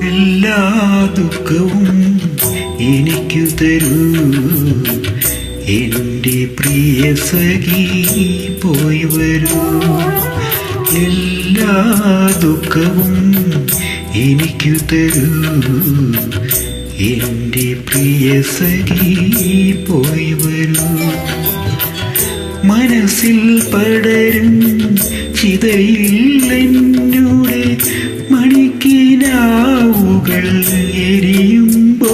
എല്ലാ ദുഃഖവും എനിക്കു തരൂ എൻ്റെ പ്രിയ സഖി പോയി വരൂ. എല്ലാ ദുഃഖവും എനിക്കു തരൂ എൻ്റെ പ്രിയ സഖി പോയി വരൂ. മനസ്സിൽ പടരും ചിതയിൽ എന്നൂടെ മണിക്കിനാവുകൾ എരിയുമ്പോൾ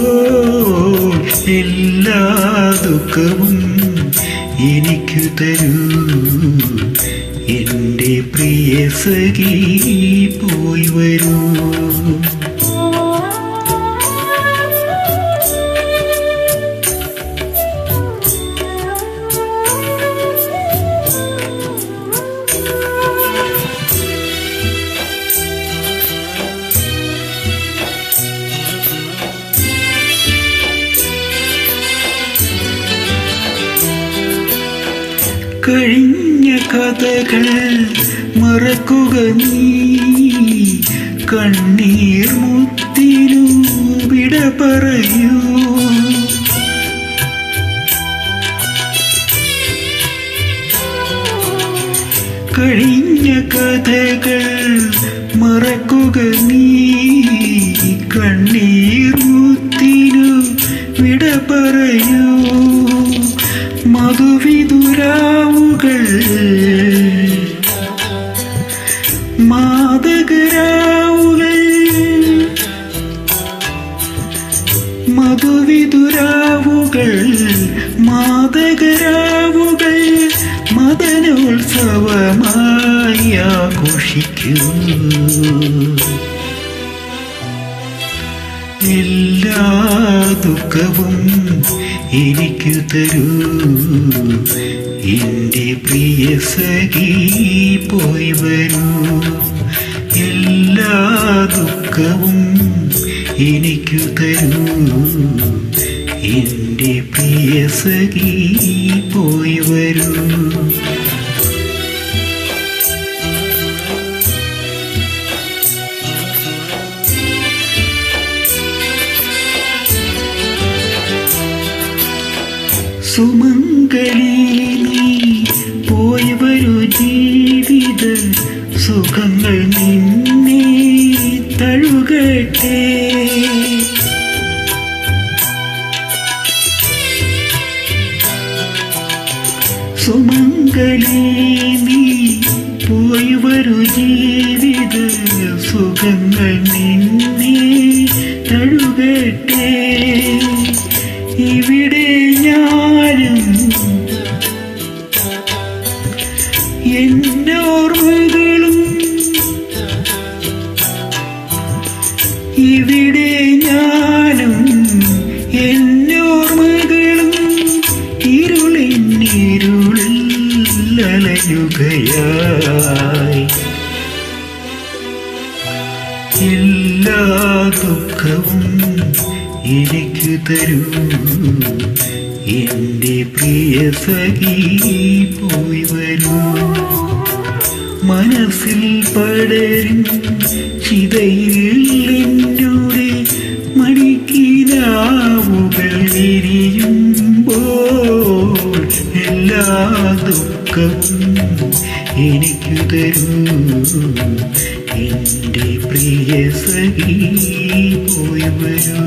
എല്ലാ ദുഃഖവും എനിക്കു തരൂ എൻ്റെ പ്രിയ സഖി പോയി വരൂ. കഴിഞ്ഞ കഥകൾ മറക്കുക നീ, കണ്ണീർ മുത്തിനു വിട പറയൂ. കഴിഞ്ഞ കഥകൾ മറക്കുക നീ, കണ്ണീർ മുത്തിനു വിട പറയൂ. മധുവിതുരാവുകൾ മാദകരാവുകൾ, മധുവിതുരാവുകൾ മാദകരാവുകൾ മദനോത്സവമായി ആഘോഷിക്കൂ. എല്ലാ ദുഃഖവും എനിക്കു തരൂ എൻ്റെ പ്രിയ സഖി പോയി വരൂ. എല്ലാ ദുഃഖവും എനിക്കു തരൂ എൻ്റെ പ്രിയ സഖി പോയി വരൂ. സുമംഗലി നീ പോയി വരൂ, ജീവിത സുഖങ്ങൾ നിന്നെ തഴുകട്ടെ. സുമംഗലി നീ പോയി വരൂ, ജീവിത സുഖങ്ങൾ നിന്നെ തഴുകട്ടെ. ഇവിടെ ഞാനും എന്നോർമ്മകളും, ഇവിടെ ഞാനും എന്നോർമ്മകളും ഇരുളിൽ അലയുകയായി. എല്ലാ ദുഃഖവും എനിക്കു തരൂ എൻ്റെ പ്രിയ സഖി പോയി വരൂ. മനസ്സിൽ പടരും ചിതയിൽ എന്നൂടെ മണിക്കിനാവുകൾ എരിയുമ്പോൾ എല്ലാ ദുഃഖവും എനിക്കു തരൂ എൻ്റെ പ്രിയ സഖി പോയി വരൂ.